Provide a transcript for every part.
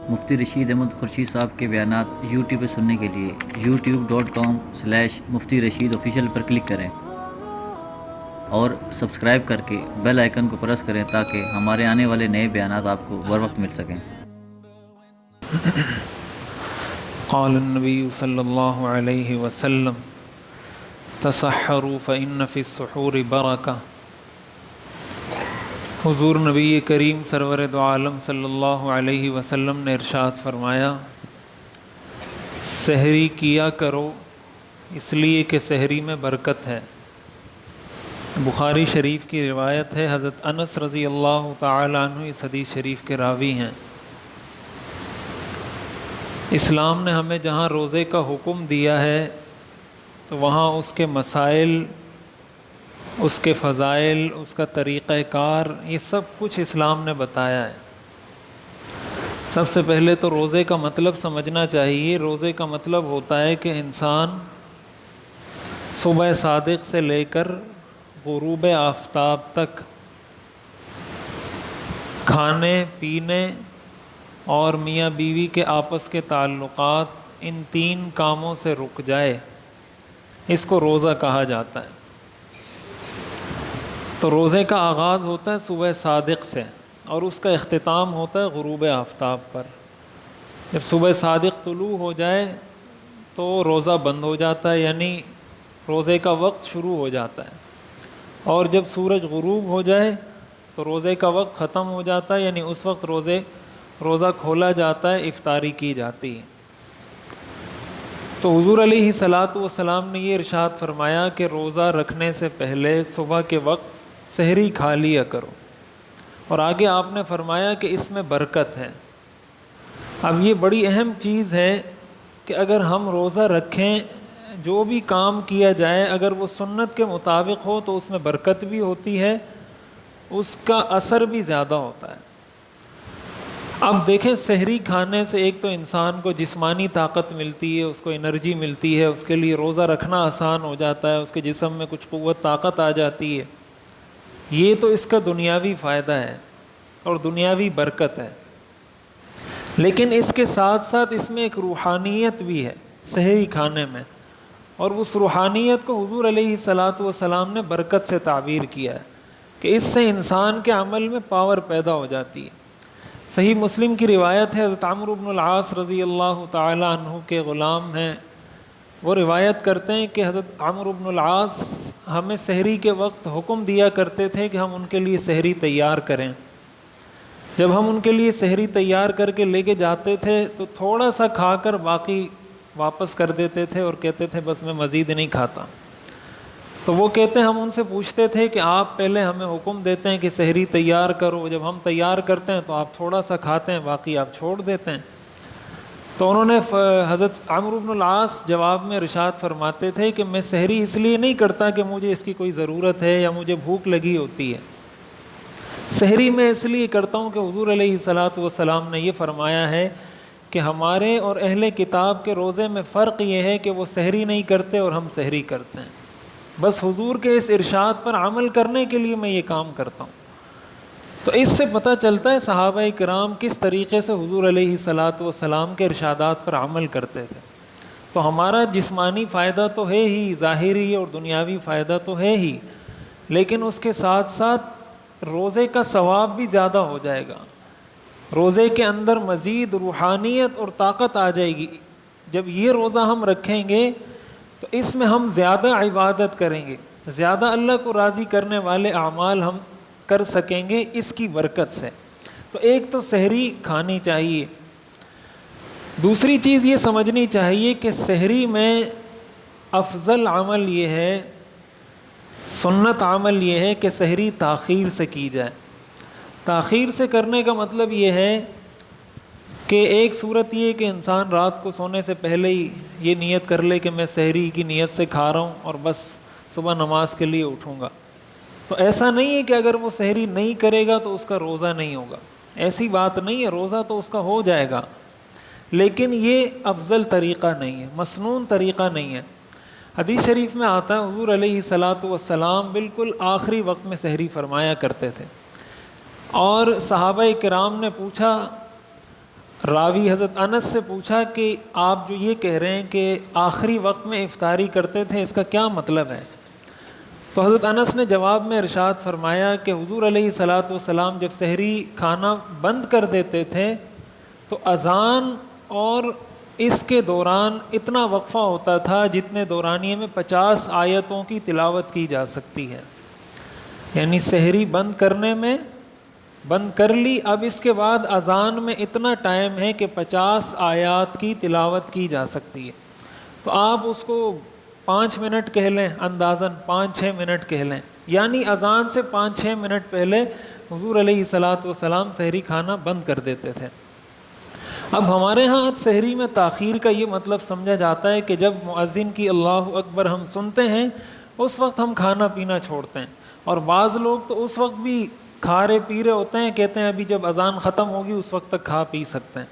مفتی رشید احمد خورشید صاحب کے بیانات یوٹیوب پہ سننے کے لیے youtube.com/مفتی رشید آفیشیل پر کلک کریں اور سبسکرائب کر کے بیل آئیکن کو پریس کریں تاکہ ہمارے آنے والے نئے بیانات آپ کو بر وقت مل سکیں۔ قال النبی صلی اللہ علیہ وسلم تسحروا فإن فی السحور برکہ۔ حضور نبی کریم سرور دو عالم صلی اللہ علیہ وسلم نے ارشاد فرمایا، سحری کیا کرو اس لیے کہ سحری میں برکت ہے۔ بخاری شریف کی روایت ہے، حضرت انس رضی اللہ تعالیٰ عنہ اس حدیث شریف کے راوی ہیں۔ اسلام نے ہمیں جہاں روزے کا حکم دیا ہے تو وہاں اس کے مسائل، اس کے فضائل، اس کا طریقہ کار، یہ سب کچھ اسلام نے بتایا ہے۔ سب سے پہلے تو روزے کا مطلب سمجھنا چاہیے۔ روزے کا مطلب ہوتا ہے کہ انسان صبح صادق سے لے کر غروب آفتاب تک کھانے پینے اور میاں بیوی کے آپس کے تعلقات، ان 3 کاموں سے رک جائے، اس کو روزہ کہا جاتا ہے۔ تو روزے کا آغاز ہوتا ہے صبح صادق سے اور اس کا اختتام ہوتا ہے غروب آفتاب پر۔ جب صبح صادق طلوع ہو جائے تو روزہ بند ہو جاتا ہے، یعنی روزے کا وقت شروع ہو جاتا ہے، اور جب سورج غروب ہو جائے تو روزے کا وقت ختم ہو جاتا ہے، یعنی اس وقت روزہ کھولا جاتا ہے، افطاری کی جاتی ہے۔ تو حضور علیہ الصلاۃ والسلام نے یہ ارشاد فرمایا کہ روزہ رکھنے سے پہلے صبح کے وقت سحری کھا لیا کرو، اور آگے آپ نے فرمایا کہ اس میں برکت ہے۔ اب یہ بڑی اہم چیز ہے کہ اگر ہم روزہ رکھیں، جو بھی کام کیا جائے اگر وہ سنت کے مطابق ہو تو اس میں برکت بھی ہوتی ہے، اس کا اثر بھی زیادہ ہوتا ہے۔ اب دیکھیں، سحری کھانے سے ایک تو انسان کو جسمانی طاقت ملتی ہے، اس کو انرجی ملتی ہے، اس کے لیے روزہ رکھنا آسان ہو جاتا ہے، اس کے جسم میں کچھ قوت طاقت آ جاتی ہے۔ یہ تو اس کا دنیاوی فائدہ ہے اور دنیاوی برکت ہے، لیکن اس کے ساتھ ساتھ اس میں ایک روحانیت بھی ہے سحری کھانے میں، اور اس روحانیت کو حضور علیہ الصلاۃ والسلام نے برکت سے تعبیر کیا ہے کہ اس سے انسان کے عمل میں پاور پیدا ہو جاتی ہے۔ صحیح مسلم کی روایت ہے، حضرت عمرو بن العاص رضی اللہ تعالیٰ عنہ کے غلام ہیں، وہ روایت کرتے ہیں کہ حضرت عمرو بن العاص ہمیں سحری کے وقت حکم دیا کرتے تھے کہ ہم ان کے لیے سحری تیار کریں۔ جب ہم ان کے لیے سحری تیار کر کے لے کے جاتے تھے تو تھوڑا سا کھا کر باقی واپس کر دیتے تھے اور کہتے تھے بس میں مزید نہیں کھاتا۔ تو وہ کہتے ہیں ہم ان سے پوچھتے تھے کہ آپ پہلے ہمیں حکم دیتے ہیں کہ سحری تیار کرو، جب ہم تیار کرتے ہیں تو آپ تھوڑا سا کھاتے ہیں، باقی آپ چھوڑ دیتے ہیں۔ تو انہوں نے حضرت عمرو بن العاص جواب میں ارشاد فرماتے تھے کہ میں سحری اس لیے نہیں کرتا کہ مجھے اس کی کوئی ضرورت ہے یا مجھے بھوک لگی ہوتی ہے، سحری میں اس لیے کرتا ہوں کہ حضور علیہ الصلاۃ والسلام نے یہ فرمایا ہے کہ ہمارے اور اہل کتاب کے روزے میں فرق یہ ہے کہ وہ سحری نہیں کرتے اور ہم سحری کرتے ہیں، بس حضور کے اس ارشاد پر عمل کرنے کے لیے میں یہ کام کرتا ہوں۔ تو اس سے پتہ چلتا ہے صحابہ کرام کس طریقے سے حضور علیہ الصلاۃ والسلام کے ارشادات پر عمل کرتے تھے۔ تو ہمارا جسمانی فائدہ تو ہے ہی، ظاہری اور دنیاوی فائدہ تو ہے ہی، لیکن اس کے ساتھ ساتھ روزے کا ثواب بھی زیادہ ہو جائے گا، روزے کے اندر مزید روحانیت اور طاقت آ جائے گی۔ جب یہ روزہ ہم رکھیں گے تو اس میں ہم زیادہ عبادت کریں گے، زیادہ اللہ کو راضی کرنے والے اعمال ہم کر سکیں گے اس کی برکت سے۔ تو ایک تو سحری کھانی چاہیے، دوسری چیز یہ سمجھنی چاہیے کہ سحری میں افضل عمل یہ ہے، سنت عمل یہ ہے کہ سحری تاخیر سے کی جائے۔ تاخیر سے کرنے کا مطلب یہ ہے کہ ایک صورت یہ کہ انسان رات کو سونے سے پہلے ہی یہ نیت کر لے کہ میں سحری کی نیت سے کھا رہا ہوں اور بس صبح نماز کے لیے اٹھوں گا۔ تو ایسا نہیں ہے کہ اگر وہ سحری نہیں کرے گا تو اس کا روزہ نہیں ہوگا، ایسی بات نہیں ہے، روزہ تو اس کا ہو جائے گا، لیکن یہ افضل طریقہ نہیں ہے، مسنون طریقہ نہیں ہے۔ حدیث شریف میں آتا ہے حضور علیہ الصلاۃ والسلام بالکل آخری وقت میں سحری فرمایا کرتے تھے، اور صحابہ کرام نے پوچھا راوی حضرت انس سے پوچھا کہ آپ جو یہ کہہ رہے ہیں کہ آخری وقت میں افطاری کرتے تھے، اس کا کیا مطلب ہے؟ تو حضرت انس نے جواب میں ارشاد فرمایا کہ حضور علیہ الصلاۃ والسلام جب سحری کھانا بند کر دیتے تھے تو اذان اور اس کے دوران اتنا وقفہ ہوتا تھا جتنے دورانیے میں 50 آیتوں کی تلاوت کی جا سکتی ہے. یعنی سحری بند کرنے میں بند کر لی، اب اس کے بعد اذان میں اتنا ٹائم ہے کہ 50 آیات کی تلاوت کی جا سکتی ہے. تو آپ اس کو 5 منٹ کہہ لیں، اندازاً 5-6 منٹ کہہ لیں، یعنی اذان سے 5-6 منٹ پہلے حضور علیہ الصلاۃ والسلام سحری کھانا بند کر دیتے تھے. اب ہمارے ہاں سحری میں تاخیر کا یہ مطلب سمجھا جاتا ہے کہ جب مؤذن کی اللہ اکبر ہم سنتے ہیں اس وقت ہم کھانا پینا چھوڑتے ہیں، اور بعض لوگ تو اس وقت بھی کھا رہے پی رہے ہوتے ہیں، کہتے ہیں ابھی جب اذان ختم ہوگی اس وقت تک کھا پی سکتے ہیں.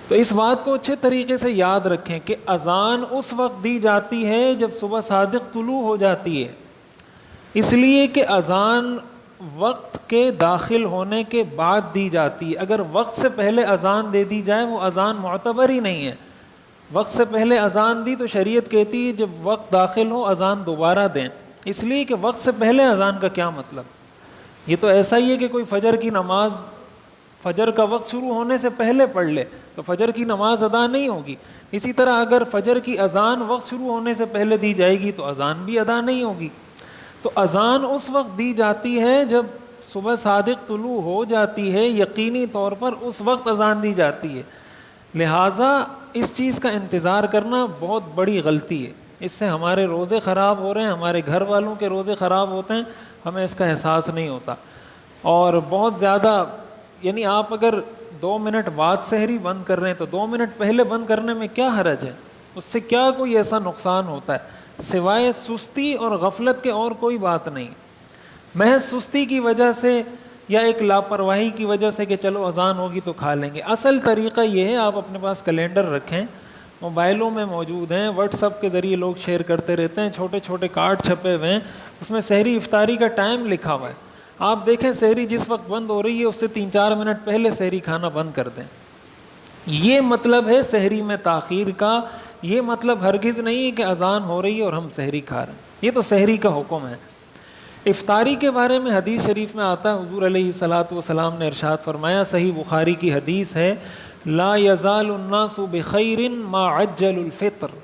تو اس بات کو اچھے طریقے سے یاد رکھیں کہ اذان اس وقت دی جاتی ہے جب صبح صادق طلوع ہو جاتی ہے، اس لیے کہ اذان وقت کے داخل ہونے کے بعد دی جاتی ہے. اگر وقت سے پہلے اذان دے دی جائے وہ اذان معتبر ہی نہیں ہے. وقت سے پہلے اذان دی تو شریعت کہتی ہے جب وقت داخل ہو اذان دوبارہ دیں، اس لیے کہ وقت سے پہلے اذان کا کیا مطلب؟ یہ تو ایسا ہی ہے کہ کوئی فجر کی نماز فجر کا وقت شروع ہونے سے پہلے پڑھ لے تو فجر کی نماز ادا نہیں ہوگی. اسی طرح اگر فجر کی اذان وقت شروع ہونے سے پہلے دی جائے گی تو اذان بھی ادا نہیں ہوگی. تو اذان اس وقت دی جاتی ہے جب صبح صادق طلوع ہو جاتی ہے، یقینی طور پر اس وقت اذان دی جاتی ہے. لہٰذا اس چیز کا انتظار کرنا بہت بڑی غلطی ہے. اس سے ہمارے روزے خراب ہو رہے ہیں، ہمارے گھر والوں کے روزے خراب ہوتے ہیں، ہمیں اس کا احساس نہیں ہوتا. اور بہت زیادہ یعنی آپ اگر 2 منٹ بعد سحری بند کر رہے ہیں تو 2 منٹ پہلے بند کرنے میں کیا حرج ہے؟ اس سے کیا کوئی ایسا نقصان ہوتا ہے؟ سوائے سستی اور غفلت کے اور کوئی بات نہیں. محض سستی کی وجہ سے یا ایک لاپرواہی کی وجہ سے کہ چلو اذان ہوگی تو کھا لیں گے. اصل طریقہ یہ ہے آپ اپنے پاس کیلنڈر رکھیں، موبائلوں میں موجود ہیں، واٹس ایپ کے ذریعے لوگ شیئر کرتے رہتے ہیں، چھوٹے چھوٹے کارڈ چھپے ہوئے ہیں، اس میں سحری افطاری کا ٹائم لکھا ہوا ہے. آپ دیکھیں سحری جس وقت بند ہو رہی ہے اس سے 3-4 منٹ پہلے سحری کھانا بند کر دیں. یہ مطلب ہے سحری میں تاخیر کا. یہ مطلب ہرگز نہیں ہے کہ اذان ہو رہی ہے اور ہم سحری کھا رہے ہیں. یہ تو سحری کا حکم ہے. افطاری کے بارے میں حدیث شریف میں آتا ہے، حضور علیہ الصلاۃ والسلام نے ارشاد فرمایا، صحیح بخاری کی حدیث ہے، لا یزال الناس بخیر ما عجل الفطر،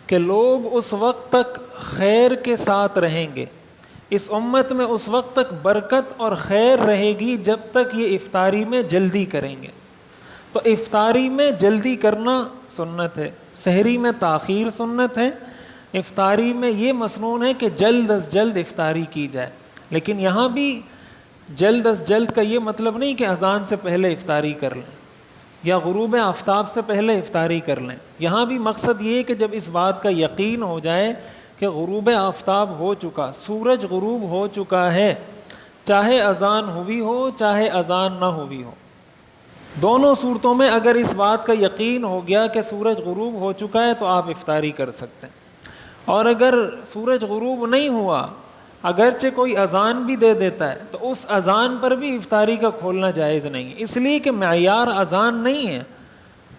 کہ لوگ اس وقت تک خیر کے ساتھ رہیں گے، اس امت میں اس وقت تک برکت اور خیر رہے گی جب تک یہ افطاری میں جلدی کریں گے. تو افطاری میں جلدی کرنا سنت ہے، سحری میں تاخیر سنت ہے. افطاری میں یہ مسنون ہے کہ جلد از جلد افطاری کی جائے. لیکن یہاں بھی جلد از جلد کا یہ مطلب نہیں کہ اذان سے پہلے افطاری کر لیں یا غروب آفتاب سے پہلے افطاری کر لیں. یہاں بھی مقصد یہ ہے کہ جب اس بات کا یقین ہو جائے کہ غروب آفتاب ہو چکا، سورج غروب ہو چکا ہے، چاہے اذان ہوئی ہو چاہے اذان نہ ہوئی ہو، دونوں صورتوں میں اگر اس بات کا یقین ہو گیا کہ سورج غروب ہو چکا ہے تو آپ افطاری کر سکتے ہیں. اور اگر سورج غروب نہیں ہوا، اگرچہ کوئی اذان بھی دے دیتا ہے تو اس اذان پر بھی افطاری کا کھولنا جائز نہیں ہے، اس لیے کہ معیار اذان نہیں ہے.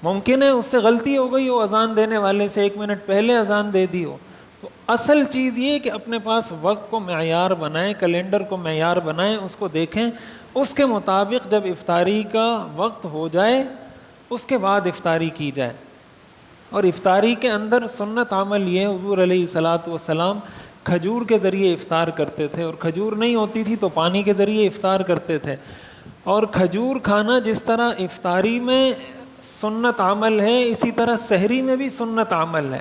ممکن ہے اس سے غلطی ہو گئی ہو، اذان دینے والے سے 1 منٹ پہلے اذان دے دی ہو. تو اصل چیز یہ کہ اپنے پاس وقت کو معیار بنائیں، کیلنڈر کو معیار بنائیں، اس کو دیکھیں، اس کے مطابق جب افطاری کا وقت ہو جائے اس کے بعد افطاری کی جائے. اور افطاری کے اندر سنت عمل یہ، حضور علیہ الصلاۃ والسلام کھجور کے ذریعے افطار کرتے تھے، اور کھجور نہیں ہوتی تھی تو پانی کے ذریعے افطار کرتے تھے. اور کھجور کھانا جس طرح افطاری میں سنت عمل ہے اسی طرح سحری میں بھی سنت عمل ہے.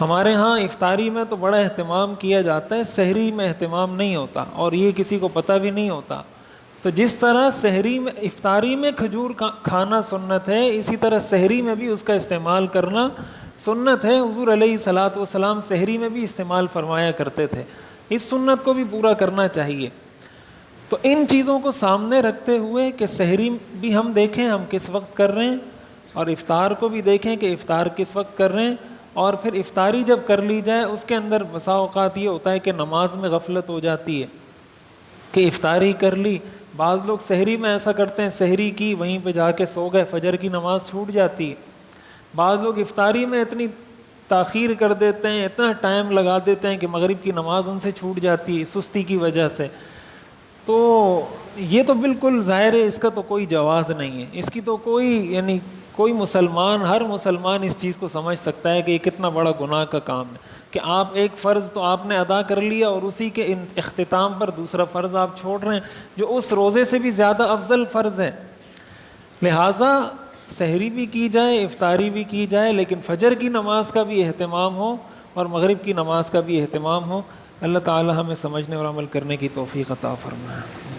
ہمارے ہاں افطاری میں تو بڑا اہتمام کیا جاتا ہے، سحری میں اہتمام نہیں ہوتا اور یہ کسی کو پتہ بھی نہیں ہوتا. تو جس طرح سحری میں افطاری میں کھجور کھانا سنت ہے، اسی طرح سحری میں بھی اس کا استعمال کرنا سنت ہے. حضور علیہ الصلاۃ والسلام سحری میں بھی استعمال فرمایا کرتے تھے. اس سنت کو بھی پورا کرنا چاہیے. تو ان چیزوں کو سامنے رکھتے ہوئے کہ سحری بھی ہم دیکھیں ہم کس وقت کر رہے ہیں، اور افطار کو بھی دیکھیں کہ افطار کس وقت کر رہے ہیں. اور پھر افطاری جب کر لی جائے اس کے اندر بسا اوقات یہ ہوتا ہے کہ نماز میں غفلت ہو جاتی ہے کہ افطاری کر لی بعض لوگ سحری میں ایسا کرتے ہیں، سحری کی وہیں پہ جا کے سو گئے، فجر کی نماز چھوٹ جاتی ہے۔ بعض لوگ افطاری میں اتنی تاخیر کر دیتے ہیں، اتنا ٹائم لگا دیتے ہیں کہ مغرب کی نماز ان سے چھوٹ جاتی ہے سستی کی وجہ سے۔ تو یہ تو بالکل ظاہر ہے، اس کا تو کوئی جواز نہیں ہے، اس کی تو کوئی یعنی کوئی مسلمان، ہر مسلمان اس چیز کو سمجھ سکتا ہے کہ یہ کتنا بڑا گناہ کا کام ہے کہ آپ ایک فرض تو آپ نے ادا کر لیا اور اسی کے اختتام پر دوسرا فرض آپ چھوڑ رہے ہیں جو اس روزے سے بھی زیادہ افضل فرض ہے۔ لہٰذا سحری بھی کی جائے، افطاری بھی کی جائے، لیکن فجر کی نماز کا بھی اہتمام ہو اور مغرب کی نماز کا بھی اہتمام ہو۔ اللہ تعالی ہمیں سمجھنے اور عمل کرنے کی توفیق عطا فرمائے۔